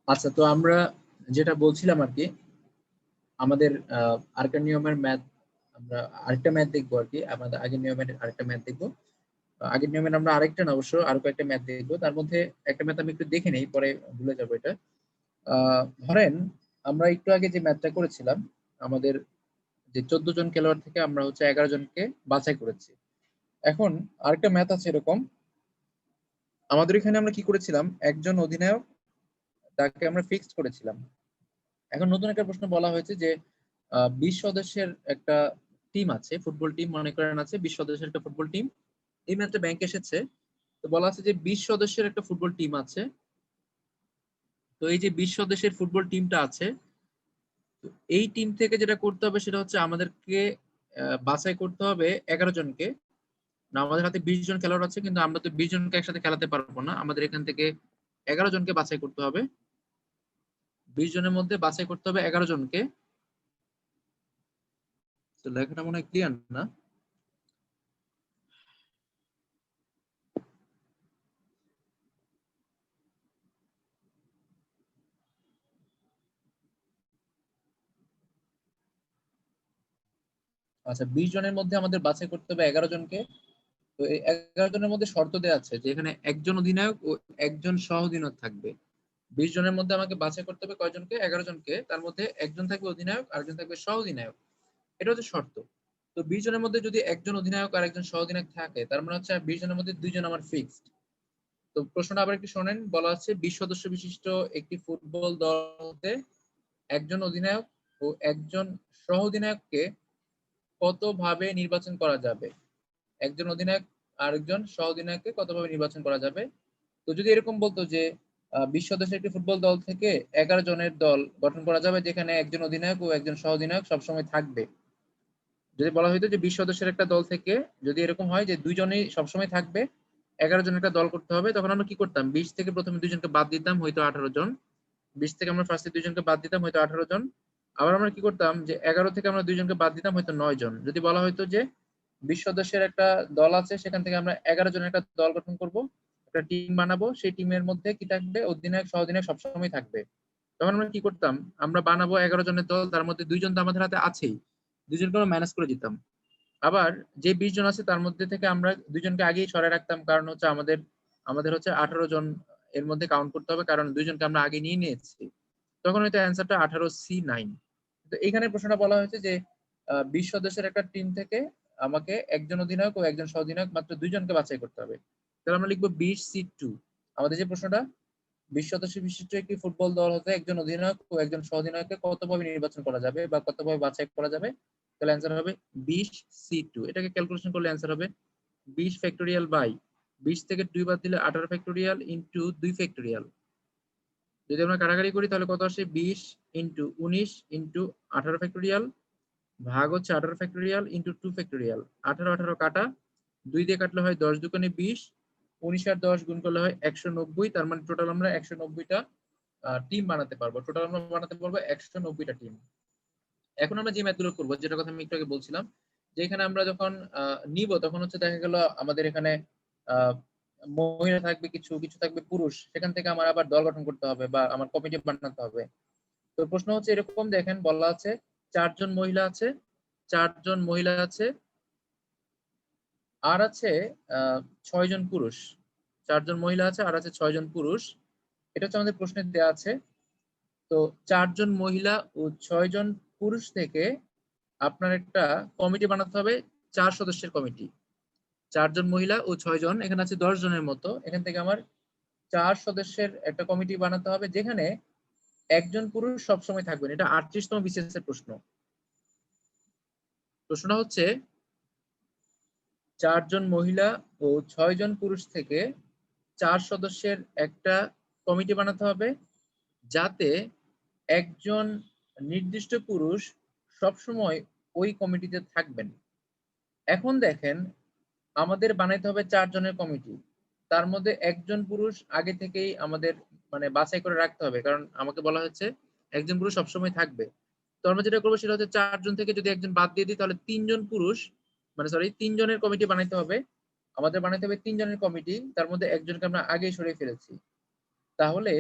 আচ্ছা, তো আমরা যেটা বলছিলাম আর কি, আমাদের আরেকটা নিয়মের ম্যাথ, আমরা আরেকটা ম্যাথ দেখবো আর কি। আমাদের আগের নিয়মের আরেকটা ম্যাথ দেখবো। আগের নিয়মের আমরা আরেকটা না, অবশ্য আরো কয়েকটা ম্যাথ দেখবো। তার মধ্যে একটা ম্যাথ আমি একটু দেখে নেই, পরে ভুলে যাবো এটা। ধরেন আমরা একটু আগে যে ম্যাথটা করেছিলাম, আমাদের যে 14 জন খেলোয়াড় থেকে আমরা হচ্ছে 11 জনকে বাছাই করেছি। এখন আরেকটা ম্যাথ আছে এরকম, আমাদের এখানে আমরা কি করেছিলাম, একজন অধিনায়ক তাকে আমরা ফিক্সড করেছিলাম। এখন নতুন একটা প্রশ্ন বলা হয়েছে যে 20 সদস্যের একটা টিম আছে, ফুটবল টিম মনে করেন আছে 20 সদস্যের একটা ফুটবল টিম। এই ম্যাচটা ব্যাংক এসেছে, তো বলা আছে যে 20 সদস্যের একটা ফুটবল টিম আছে। তো এই যে 20 সদস্যের ফুটবল টিমটা আছে, তো এই টিম থেকে যেটা করতে হবে সেটা হচ্ছে আমাদেরকে বাছাই করতে হবে 11 জনকে। না, আমাদের হাতে 20 জন খেলোয়াড় আছে, কিন্তু আমরা তো 20 জনকে একসাথে খেলাতে পারবো না, আমাদের এখান থেকে 11 জনকে বাছাই করতে হবে। 20 জনের মধ্যে বাছাই করতে হবে 11 জনকে। তো লেখাটা মনে হয় ক্লিয়ার না। আচ্ছা, 20 জনের মধ্যে আমাদের বাছাই করতে হবে 11 জনকে। তো এই 11 জনের মধ্যে শর্ত দেওয়া আছে যে এখানে একজন অধিনায়ক ও একজন সহ অধিনায়ক থাকবে। 20 জনের মধ্যে আমাকে বাছাই করতে হবে কয়জনকে, 11 জনকে। তার মধ্যে একজন থাকবে অধিনায়ক, আরেকজন থাকবে সহ অধিনায়ক। এটা হচ্ছে শর্ত। তো 20 জনের মধ্যে যদি একজন অধিনায়ক আর একজন সহ অধিনায়ক থাকে, তার মানে হচ্ছে 20 জনের মধ্যে 2 জন আমার ফিক্সড। তো প্রশ্নটা আবার একটু শোনেন, বলা আছে 20 সদস্য বিশিষ্ট একটি ফুটবল দল হতে একজন অধিনায়ক ও একজন সহ অধিনায়ককে কতভাবে নির্বাচন করা যাবে। একজন অধিনায়ক আর একজন সহ অধিনায়ককে কতভাবে নির্বাচন করা যাবে। তো যদি এরকম বলতো যে 20 সদস্যের একটি ফুটবল দল থেকে 11 জনের দল গঠন করা যাবে, যেখানে একজন অধিনায়ক ও একজন সহ অধিনায়ক সবসময় থাকবে। যদি বলা হইতো যে 20 সদস্যের একটা দল থেকে যদি এরকম হয় যে 2 জনই সবসময় থাকবে, 11 জনের একটা দল করতে হবে, তখন আমরা কি করতাম, 20 থেকে প্রথমে 2 জনকে বাদ দিতাম, হয়তো 18 জন। 20 থেকে আমরা ফার্স্টে 2 জনকে বাদ দিতাম, হয়তো 18 জন। আবার আমরা কি করতাম যে 11 থেকে আমরা 2 জনকে বাদ দিতাম, হয়তো 9 জন। যদি বলা হয়তো যে 20 সদস্যের একটা দল আছে, সেখান থেকে আমরা 11 জনের একটা দল গঠন করব, একটা টিম বানাবো, সেই টিমের মধ্যে কি থাকবে, অধিনায়ক সহ অধিনায়ক সবসময় থাকবে। তখন আমরা কি করতাম, আমরা বানাবো 11 জনের দল, তার মধ্যে 2 জন তো আমাদের হাতে আছেই, 2 জনকে আমরা ম্যানেজ করে দিতাম। আবার যে 20 জন আছে তার মধ্যে থেকে আমরা 2 জনকে আগেই সরাই রাখতাম, কারণ হচ্ছে আমাদের আমাদের হচ্ছে 18 জন এর মধ্যে কাউন্ট করতে হবে, কারণ 2 জনকে আমরা আগে নিয়ে নিয়েছি। তখন হয়তো অ্যান্সারটা 18C9। তো এখানে প্রশ্নটা বলা হয়েছে যে 20 সদস্যের একটা টিম থেকে আমাকে একজন অধিনায়ক ও একজন সহ অধিনায়ক মাত্র 2 জনকে বাছাই করতে হবে। তাহলে আমরা লিখবো 20C2। আমাদের যে প্রশ্নটা, 20 সদস্য বিশিষ্ট একটি ফুটবল দল হতে একজন অধিনায়ক ও একজন সহ অধিনায়ককে কতভাবে নির্বাচন করা যাবে বা কতভাবে বাছাই করা যাবে, তাহলে অ্যান্সার হবে 20C2। এটাকে ক্যালকুলেশন করলে অ্যান্সার হবে 20 ফ্যাক্টোরিয়াল বাই 20 থেকে 2 বাদ দিলে 18 ফ্যাক্টোরিয়াল ইন্টু 2 ফ্যাক্টোরিয়াল। যদি আমরা কাটাকাটি করি তাহলে কত আসে, 20 ইন্টু 19 ইন্টু 18 ফ্যাক্টোরিয়াল ভাগ হচ্ছে 18 ফ্যাক্টোরিয়াল ইন্টু 2 ফ্যাক্টোরিয়াল। 18 18 কাটা, 2 দিয়ে কাটলে হয় 10 দুগুণে 20, 19 আর 10 গুণ করলে হয় 190। তার মানে টোটাল আমরা 190টা টিম বানাতে পারবো, টোটাল আমরা বানাতে পারবো 190টা টিম। এখন আমরা যে ম্যাথগুলো করবো, যেটা কথা আমি একটু আগে বলছিলাম, যে এখানে আমরা যখন নিব, তখন হচ্ছে দেখা গেল আমাদের এখানে আহ মহিলা থাকবে কিছু, কিছু থাকবে পুরুষ, সেখান থেকে আমার আবার দল গঠন করতে হবে বা আমার কমিটি বানাতে হবে। তো প্রশ্ন হচ্ছে এরকম, দেখেন বলা আছে 4 জন মহিলা আছে, 4 জন মহিলা আছে, আর আছে 6 জন পুরুষ। 4 জন মহিলা আছে আর আছে 6 জন পুরুষ। এটা হচ্ছে আমাদের প্রশ্নে দেওয়া আছে। তো 4 জন মহিলা ও 6 জন পুরুষ থেকে আপনার একটা কমিটি বানাতে হবে, 4 সদস্যের কমিটি। 4 জন মহিলা ও 6 জন, এখানে আছে 10 জনের মতো, এখান থেকে আমার 4 সদস্যের একটা কমিটি বানাতে হবে, যেখানে একজন পুরুষ সবসময় থাকবেন। এটা 38তম বিসিএস এর প্রশ্ন। প্রশ্নটা হচ্ছে 4 জন মহিলা ও 6 জন পুরুষ থেকে 4 সদস্যের একটা কমিটি বানাতে হবে, যাতে একজন নির্দিষ্ট পুরুষ সবসময় ওই কমিটিতে থাকবেন। এখন দেখেন, আমাদের বানাইতে হবে 4 জনের কমিটি, তার মধ্যে একজন পুরুষ আগে থেকেই আমাদের মানে বাছাই করে রাখতে হবে, কারণ আমাকে বলা হচ্ছে একজন পুরুষ সবসময় থাকবে। তো আমরা যেটা করবো সেটা হচ্ছে 4 জন থেকে যদি একজন বাদ দিয়ে দিই, তাহলে 3 জন পুরুষ, মানে সরি 3 জনের কমিটি বানাইতে হবে। আমাদের বানাইতে হবে 3 জনের কমিটি, তার মধ্যে একজনকে আমরা আগেই সরিয়ে ফেলেছি। তাহলে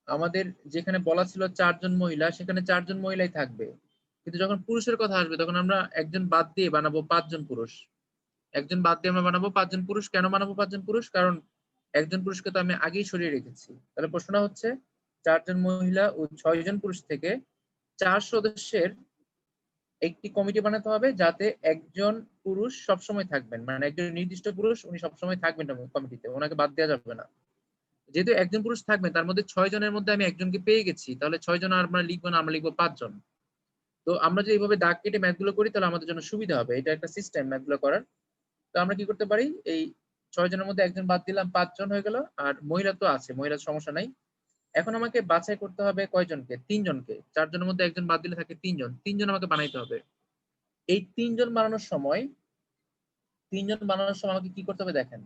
আমাদের যেখানে বলা ছিল 4 জন মহিলা, সেখানে 4 জন মহিলাই থাকবে। কিন্তু যখন পুরুষের কথা আসবে তখন আমরা একজন বাদ দিয়ে বানাবো 5 জন পুরুষ। একজন বাদ দিয়ে আমরা বানাবো 5 জন পুরুষ। কেন বানাবো 5 জন পুরুষ? কারণ একজন পুরুষকে তো আমি আগেই সরিয়ে রেখেছি। তাহলে প্রশ্নটা হচ্ছে 4 জন মহিলা ও 6 জন পুরুষ থেকে 4 সদস্যের একটি কমিটি বানাতে হবে, যাতে একজন পুরুষ সবসময় থাকবেন, মানে একজন নির্দিষ্ট পুরুষ উনি সবসময় থাকবেন কমিটিতে, ওনাকে বাদ দেওয়া যাবে না। যেহেতু একজন পুরুষ থাকবেন, তার মধ্যে 6 জনের মধ্যে আমি একজনকে পেয়ে গেছি, তাহলে 6 জন আর আমরা লিখবো না, আমরা লিখবো 5 জন। তো আমরা যদি এইভাবে দাগ কেটে ম্যাথ গুলো করি তাহলে আমাদের জন্য সুবিধা হবে, এটা একটা সিস্টেম ম্যাথ গুলো করার। তো আমরা কি করতে পারি, এই 6 জনের মধ্যে একজন বাদ দিলাম, 5 জন হয়ে গেল। আর মহিলা তো আছে, মহিলার সমস্যা নাই। এখন আমাকে বাছাই করতে হবে কয়জনকে, 3 জনকে। 4 জনের মধ্যে একজন বাদ দিলে থাকে 3 জন, 3 জন আমাকে বানাইতে হবে। এই 3 জন বানানোর সময়, 3 জন বানানোর সময় আমাকে কি করতে হবে দেখেন,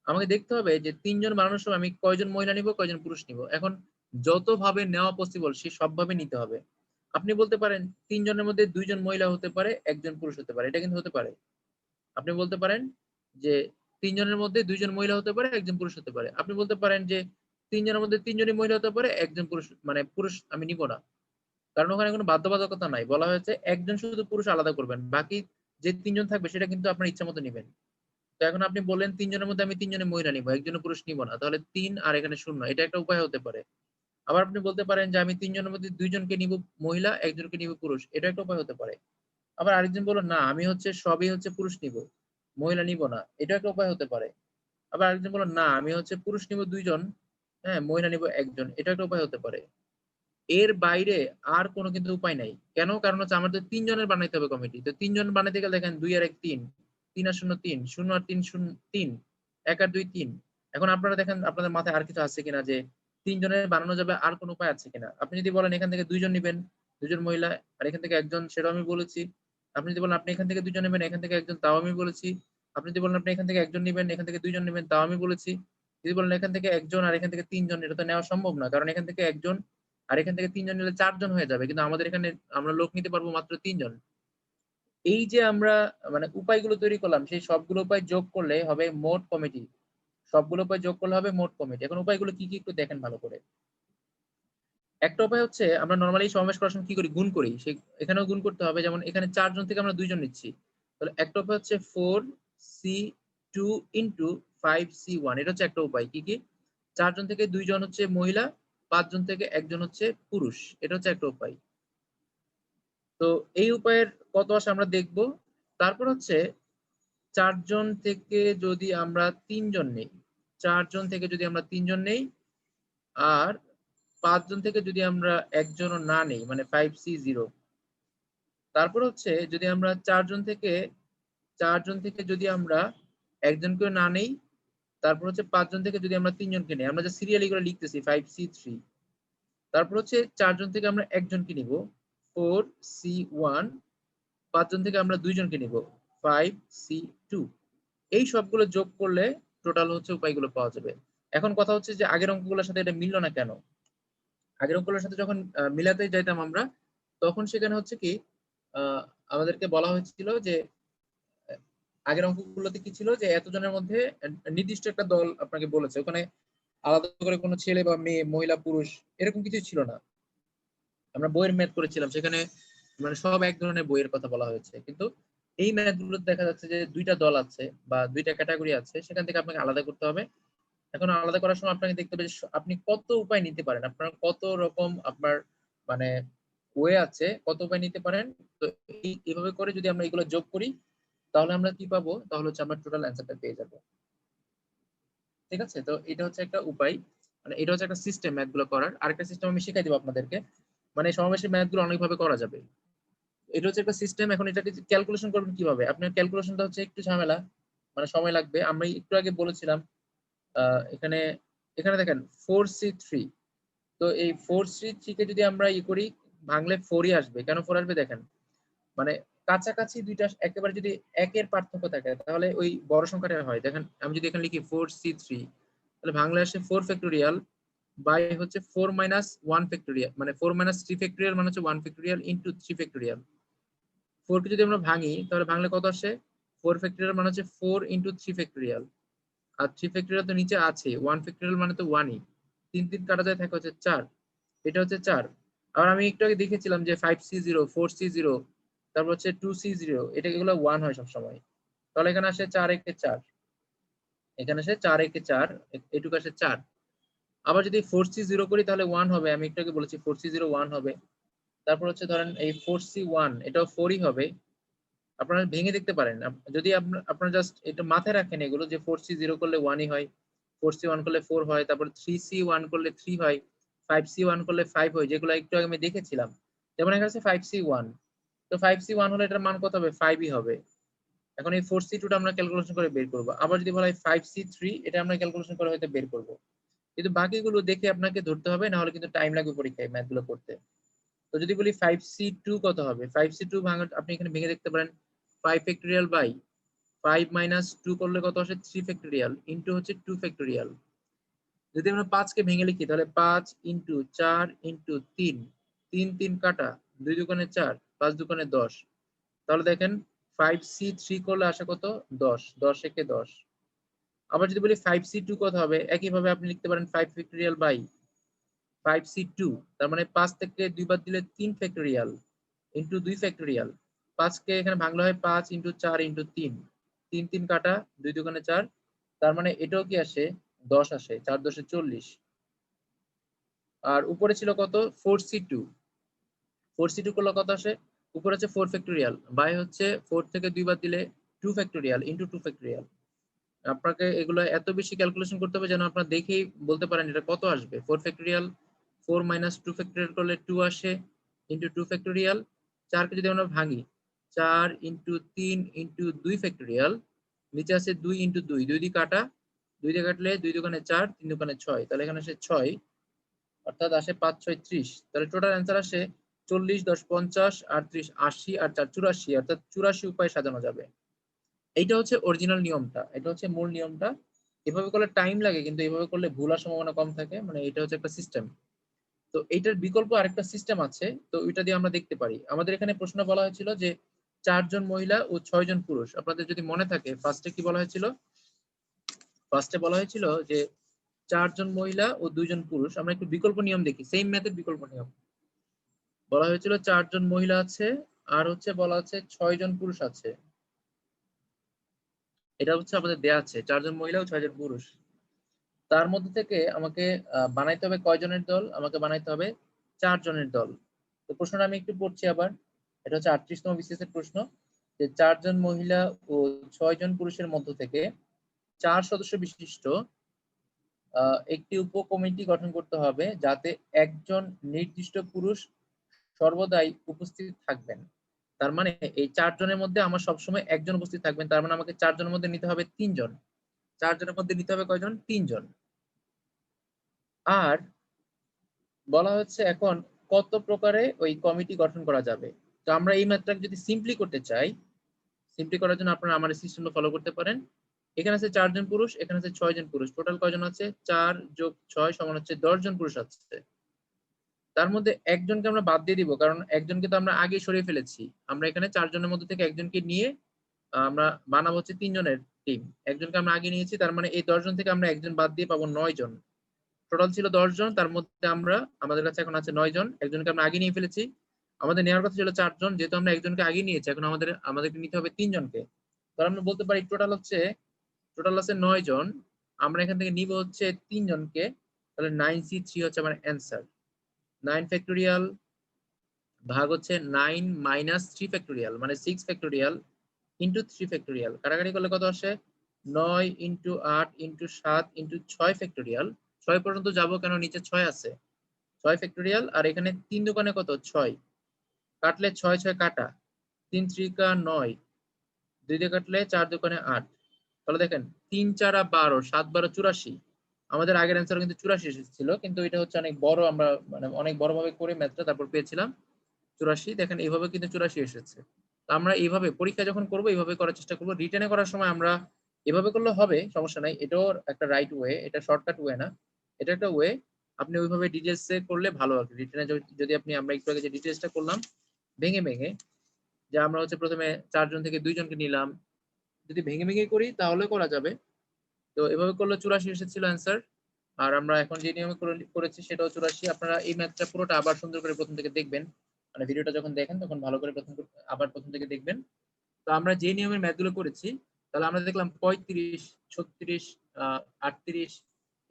আমাকে দেখতে হবে যে 3 জন বানানোর সময় আমি কয়জন মহিলা নিব, কয়জন পুরুষ নিব। এখন যত ভাবে নেওয়া পসিবল সে সব ভাবে নিতে হবে। আপনি বলতে পারেন 3 জনের মধ্যে 2 জন মহিলা হতে পারে, একজন পুরুষ হতে পারে, এটা কিন্তু হতে পারে। আপনি বলতে পারেন যে 3 জনের মধ্যে 2 জন মহিলা হতে পারে, একজন পুরুষ হতে পারে। আপনি বলতে পারেন যে 3 জনের মধ্যে 3 জনই মহিলা হতে পারে, একজন পুরুষ, মানে পুরুষ আমি নিব না। কারণ ওখানে কোনো বাধ্যবাধকতা নাই। বলা হয়েছে একজন শুধু পুরুষ আলাদা করবেন। বাকি যে 3 জন থাকবে সেটা কিন্তু আপনার ইচ্ছা মতো নিবেন। তো এখন আপনি বললেন 3 জনের মধ্যে আমি 3 জনের মহিলা নিব, একজনও পুরুষ নিব না। তাহলে 3 আর এখানে 0, এটা একটা উপায় হতে পারে। আবার আপনি বলতে পারেন যে আমি 3 জনের মধ্যে 2 জনকে নিব মহিলা, একজনকে নিব পুরুষ, এটা একটা উপায় হতে পারে। আবার আরেকজন বলল না আমি হচ্ছে সবই হচ্ছে পুরুষ নিব, মহিলা নিব না, এটা একটা উপায় হতে পারে। আবার আরেকজন বলল না আমি হচ্ছে পুরুষ নিব 2 জন, হ্যাঁ মহিলা নিব একজন, এটা একটা উপায় হতে পারে। এর বাইরে আর কোনো কিন্তু উপায় নাই। কেন? কারণ হচ্ছে আমাদের 3 জনের বানাইতে হবে কমিটি। তো 3 জন বানাইতে গেলে দেখেন 2 আর 1 3, 3 আর 0 3, 0 আর 3 0 3, 1 আর 2 3। এখন আপনারা দেখেন আপনাদের মাথায় আর কিছু আছে কিনা যে 3 জনের বানানো যাবে, আর কোনো উপায় আছে কিনা? আপনি যদি বলেন এখান থেকে 2 জন নিবেন, 2 জন মহিলা, আর এখান থেকে একজন, সেটাও আমি বলেছি। আপনি যদি বলেন আপনি এখান থেকে 2 জন নেবেন, এখান থেকে একজন, তাও আমি বলেছি। আপনি যদি বলেন আপনি এখান থেকে একজন নিবেন, এখান থেকে 2 জন নিবেন, তাও আমি বলেছি। যদি বলেন এখান থেকে একজন আর এখান থেকে 3 জন, এটা তো নেওয়া সম্ভব না। কারণ এখান থেকে একজন আর এখান থেকে 3 জন নিলে 4 জন হয়ে যাবে। কিন্তু আমাদের এখানে আমরা লোক নিতে পারবো মাত্র 3 জন। এই যে আমরা মানে উপায়গুলো তৈরি করলাম, সেই সবগুলো উপায় যোগ করলে হবে মোট কমিটি। সবগুলো উপায় যোগ করলে হবে মোট কমিটি। এখন উপায়গুলো কি কি একটু দেখেন ভালো করে। একটা উপায় হচ্ছে আমরা নরমালি সমাবেশ করার সময় কি করি, গুণ করি। সেই এখানেও গুণ করতে হবে। যেমন এখানে 4 জন থেকে আমরা 2 জন নিচ্ছি। তাহলে একটা উপায় হচ্ছে 4c2 ইনটু 5c1, এটা হচ্ছে একটা উপায়। কি কি? 4 জন থেকে 2 জন হচ্ছে মহিলা, 5 জন থেকে একজন হচ্ছে পুরুষ, এটা হচ্ছে একটা উপায়। তো এই উপায়ের কত আসে আমরা দেখব। তারপর হচ্ছে 4 জন থেকে যদি আমরা 3 জন নেই, 4 জন থেকে যদি আমরা 3 জন নেই, আর 5 জন থেকে যদি আমরা একজনও না নেই, মানে 5c0। তারপর হচ্ছে যদি আমরা 4 জন থেকে যদি আমরা একজনকেও না নেই, তারপর হচ্ছে 5 জন থেকে যদি আমরা 3 জনকে নেই, আমরা যে সিরিয়ালি করে লিখতেছি 5c3। তারপর হচ্ছে 4 জন থেকে আমরা একজনকে নিব, 4c1। 5 জন থেকে আমরা 2 জনকে নিব, 5c2। এই সবগুলো যোগ করলে টোটাল হচ্ছে উপায়গুলো পাওয়া যাবে। এখন কথা হচ্ছে যে আগের অঙ্কগুলোর সাথে এটা মিললো না কেন? আগের অঙ্কগুলোর সাথে যখন মিলাতে যাইতাম আমরা, তখন সেখানে হচ্ছে কি আহ, আমাদেরকে বলা হয়েছিল যে আহ, আগের অঙ্কগুলোতে কি ছিল যে এতজনের মধ্যে নির্দিষ্ট একটা দল আপনাকে বলেছে, ওখানে আলাদা করে কোনো ছেলে বা মেয়ে, মহিলা পুরুষ এরকম কিছু ছিল না। আমরা বইয়ের ম্যাথ করেছিলাম, সেখানে মানে সব এক ধরনের বইয়ের কথা বলা হয়েছে। কিন্তু এই ম্যাথ গুলোতে দেখা যাচ্ছে যে দুইটা দল আছে বা দুইটা ক্যাটাগরি আছে, সেখান থেকে আপনাকে আলাদা করতে হবে। এখন আলাদা করার সময় আপনাকে দেখতে হবে যে আপনি কত উপায় নিতে পারেন, আপনার কত রকম আপনার মানে ওয়ে আছে, কত উপায় নিতে পারেন। তো এইভাবে করে যদি আমরা এগুলো যোগ করি তাহলে আমরা কি পাবো, তাহলে হচ্ছে আমরা টোটাল অ্যান্সারটা পেয়ে যাবো। ঠিক আছে, তো এটা হচ্ছে একটা উপায়, মানে এটা হচ্ছে একটা সিস্টেম ম্যাথ গুলো করার। আরেকটা সিস্টেম আমি শিখাই দিব আপনাদেরকে, মানে সমাবেশের ম্যাথ গুলো অনেকভাবে করা যাবে। এটা হচ্ছে একটা সিস্টেম। এখন এটাকে ক্যালকুলেশন করবেন কিভাবে, আপনার ক্যালকুলেশনটা হচ্ছে একটু ঝামেলা, মানে সময় লাগবে। আমি একটু আগে বলেছিলাম এখানে এখানে দেখেন 4c3। তো এই 4c3 কে যদি আমরা করি, ভাঙলে 4ই আসবে। কেন 4 আসবে দেখেন, মানে কাছাকাছি দুইটা একেবারে যদি একের পার্থক্য থাকে তাহলে ওই বড় সংখ্যাটা হয়। দেখেন আমি যদি এখানে লিখি 4c3, তাহলে ভাঙলে আসে 4 ফ্যাক্টোরিয়াল বাই হচ্ছে 4 মাইনাস 1 ফ্যাক্টোরিয়াল, মানে 4 মাইনাস 3 ফ্যাক্টোরিয়াল মানে হচ্ছে 1 ফ্যাক্টোরিয়াল ইন্টু 3 ফ্যাক্টোরিয়াল। 4 কে যদি আমরা ভাঙি তাহলে ভাঙলে কত আসে, 4 ফ্যাক্টোরিয়াল মানে হচ্ছে 4 ইন্টু 3 ফ্যাক্টোরিয়াল। আর 3 ফ্যাক্টোরিয়াল তো নিচে আছে, 1 ফ্যাক্টোরিয়াল মানে তো 1ই। 3 3 কাটা যায়, থাকে হচ্ছে 4। এটা হচ্ছে 4। আর আমি একটু আগে দেখেছিলাম যে 5C0 4C0 তারপর হচ্ছে 2C0 এটা এগুলো 1 হয় সবসময়। তাহলে এখানে আসে 4 একে 4, এখানে আসে 4 একে 4, এটুকু আসে 4। আবার যদি 4C0 করি তাহলে 1 হবে, আমি একটু আগে বলেছি 4C0 1 হবে। তারপর হচ্ছে ধরেন এই 4C1 এটাও 4ই হবে। আপনারা ভেঙে দেখতে পারেন। যদি আপনারা জাস্ট এটা মাথায় রাখেন এগুলো যে 4C0 করলে 1ই হয়, 4C1 করলে 4 হয়, তারপর 3C1 করলে 3 হয়, 5C1 করলে 5 হয়, যেগুলো একটু আগে আমি দেখেছিলাম। যেমন এখানে আছে 5C1, তো 5C1 হলে এটার মান কত হবে? 5ই হবে। এখন এই 4C2 টা আমরা ক্যালকুলেশন করে বের করব। আবার যদি বলা হয় 5C3 এটা আমরা ক্যালকুলেশন করে হয়তো বের করব। কিন্তু বাকিগুলো দেখে আপনাকে ধরতে হবে, না হলে কিন্তু টাইম লাগবে পরীক্ষায় ম্যাথগুলো করতে। তো যদি বলি 5C2 কত হবে? 5C2 ভাঙা আপনি এখানে ভেঙে দেখতে পারেন 5 ফ্যাক্টরিয়াল বাই 5 মাইনাস 2 করলে কত আসে? 3 ফ্যাক্টরিয়াল ইনটু হচ্ছে 2 ফ্যাক্টরিয়াল। যদি আমরা 5 কে ভেঙে লিখি তাহলে 5 ইনটু 4 ইনটু 3, 3 3 কাটা, 2 দুগুণে 4, 5 দুগুণে 10। তাহলে দেখেন 5C3 করলে আসে কত? 10, 10 একে 10। আবার যদি বলি 5C2 কত হবে? একইভাবে আপনি লিখতে পারেন 5 ফ্যাক্টরিয়াল বাই 5C2, তার মানে 5 থেকে 2 বাদ দিলে 3 ফ্যাক্টরিয়াল ইনটু 2 ফ্যাক্টরিয়াল। 5 কে এখানে ভাঙলে হয় 5 ইনটু 4 ইনটু 3, 3 3 কাটা, 2 দুগুণে 4, তার মানে এটাও কি আসে? 10 আসে, 4 10 40। আর উপরে ছিল কত? 4C2, 4C2 করলে কত আসে? উপরে হচ্ছে 4 ফ্যাক্টরিয়াল বাই হচ্ছে 4 থেকে 2 বাদ দিলে 2 ফ্যাক্টরিয়াল ইনটু 2 ফ্যাক্টরিয়াল। আপনাকে এগুলো এত বেশি ক্যালকুলেশন করতে হবে যেন আপনারা দেখেই বলতে পারেন এটা কত আসবে। 4 ফ্যাক্টরিয়াল 4 মাইনাস 2 ফ্যাক্টরিয়াল করলে 2 আসে ইনটু 2 ফ্যাক্টরিয়াল। 4 কে যদি আমরা ভাঙি 4 ইনটু 3 ইনটু 2 ফ্যাক্টরিয়াল, নিচে আছে 2 ইনটু 2, 2 দিয়ে কাটা, 2 দিয়ে কাটলে 2 দুগুণে 4, 3 দুগুণে 6, তাহলে এখানে আসে 6, অর্থাৎ আসে 5 6 30। তাহলে টোটাল অ্যান্সার আসে 40 10 50 আর 30 80 আর 4 84, অর্থাৎ 84 উপায়ে সাজানো যাবে। এইটা হচ্ছে অরিজিনাল নিয়মটা, এটা হচ্ছে মূল নিয়মটা। এভাবে করলে টাইম লাগে কিন্তু এভাবে করলে ভুল হওয়ার সম্ভাবনা কম থাকে, মানে এটা হচ্ছে একটা সিস্টেম। তো এইটার বিকল্প আরেকটা সিস্টেম আছে, তো ওইটা দিয়ে আমরা দেখতে পারি। আমাদের এখানে প্রশ্ন বলা হয়েছিল যে 4 জন মহিলা ও 6 জন পুরুষ। আপনাদের যদি মনে থাকে ফার্স্টে কি বলা হয়েছিল? ফার্স্টে বলা হয়েছিল যে 4 জন মহিলা ও 2 জন পুরুষ। আমরা একটু বিকল্প নিয়ম দেখি, সেম ম্যাথের বিকল্প নিয়ম। বলা হয়েছিল 4 জন মহিলা আছে আর হচ্ছে বলা আছে 6 জন পুরুষ আছে। এটা হচ্ছে আমাদের দেয়া আছে 4 জন মহিলা ও 6 জন পুরুষ। তার মধ্যে থেকে আমাকে বানাইতে হবে কয়জনের দল? আমাকে বানাইতে হবে 4 জনের দল। তো প্রশ্নটা আমি একটু পড়ছি আবার। এটা হচ্ছে 38তম বিসিএস এর প্রশ্ন, যে 4 জন মহিলা ও 6 জন পুরুষের মধ্য থেকে 4 সদস্য বিশিষ্ট একটি উপকমিটি গঠন করতে হবে যাতে একজন নির্দিষ্ট পুরুষ সর্বদাই উপস্থিত থাকবেন। তার মানে এই 4 জনের মধ্যে আমার সবসময় একজন উপস্থিত থাকবেন, তার মানে আমাকে 4 জনের মধ্যে নিতে হবে 3 জন। 4 জনের মধ্যে নিতে হবে কয়জন? 3 জন। আর বলা হচ্ছে এখন কত প্রকারে ওই কমিটি গঠন করা যাবে। তো আমরা এই ম্যাথটাকে যদি সিম্পলি করতে চাই, সিম্পলি করার জন্য আপনারা আমার সিস্টেমটা ফলো করতে পারেন। এখানে আছে 4 জন পুরুষ, এখানে আছে 6 জন পুরুষ, টোটাল কয়জন আছে? 4 যোগ 6 সমান হচ্ছে 10 জন পুরুষ আছে। তার মধ্যে একজনকে আমরা বাদ দিয়ে দিব, কারণ একজনকে তো আমরা আগে সরিয়ে ফেলেছি। আমরা এখানে 4 জনের মধ্যে থেকে একজনকে নিয়ে আমরা বানাবো হচ্ছে 3 জনের টিম। একজনকে আমরা আগে নিয়েছি, তার মানে এই 10 জন থেকে আমরা একজন বাদ দিয়ে পাবো 9 জন। টোটাল ছিল 10 জন, তার মধ্যে আমাদের কাছে এখন আছে 9 জন। একজনকে আমরা আগে নিয়ে ফেলেছি। আমাদের নেওয়ার কথা ছিল 4 জন, যেহেতু আমরা একজনকে আগে নিয়েছি এখন আমাদেরকে নিতে হবে 3 জনকে। তাহলে আমরা বলতে পারি টোটাল আছে 9 জন, আমরা এখান থেকে নিব হচ্ছে 3 জনকে। তাহলে 9C3 হচ্ছে আমার অ্যান্সার। 9 ফ্যাক্টোরিয়াল ভাগ হচ্ছে 9 মাইনাস 3 ফ্যাক্টোরিয়াল মানে 6 ফ্যাক্টোরিয়াল ইনটু 3 ফ্যাক্টোরিয়াল। কাটাকাটি করলে কত আসে? 9 ইনটু 8 ইনটু 7 ইনটু 6 ফ্যাক্টোরিয়াল। 6 পর্যন্ত যাব কেন? নিচে 6 আছে। 6 ফ্যাক্টোরিয়াল আর এখানে 3 দোকানে কত? 6, কাটলে 6 6 কাটা, 3 ত্রিকা 9, 2 দিয়ে কাটলে 4 দোকানে 8। তাহলে দেখেন 3 4 12, 7 12 84। আমাদের আগের অ্যান্সার কিন্তু 84 এসেছিল, কিন্তু এটা হচ্ছে অনেক বড়, আমরা মানে অনেক বড় ভাবে করে ম্যাথটা তারপর পেয়েছিলাম 84। দেখেন এইভাবে কিন্তু 84 এসেছে। তো আমরা এইভাবে পরীক্ষা যখন করবো এইভাবে করার চেষ্টা করবো। রিটেনে করার সময় আমরা এভাবে করলে হবে, সমস্যা নাই। এটাও একটা রাইট ওয়ে, এটা শর্টকাট ওয়ে না, এটা একটা ওয়ে। আপনি ওইভাবে ডিটেলস এ করলে ভালো হবে। রিটেনে যদি আপনি আমরা একটু আগে যে ডিটেলসটা করলাম ভেঙে ভেঙে, যে আমরা হচ্ছে প্রথমে 4 জন থেকে 2 জনকে নিলাম, যদি ভেঙে ভেঙে করি তাহলে করা যাবে। তো এভাবে করলে 84 এসেছিল অ্যান্সার। আর আমরা এখন যে নিয়মে করেছি সেটাও 84। আপনারা এই ম্যাথটা পুরোটা আবার সুন্দর করে প্রথম থেকে দেখবেন, মানে ভিডিওটা যখন দেখেন তখন ভালো করে আবার প্রথম থেকে দেখবেন। তো আমরা যে নিয়মের ম্যাথগুলো করেছি, তাহলে আমরা দেখলাম 35, 36, 38,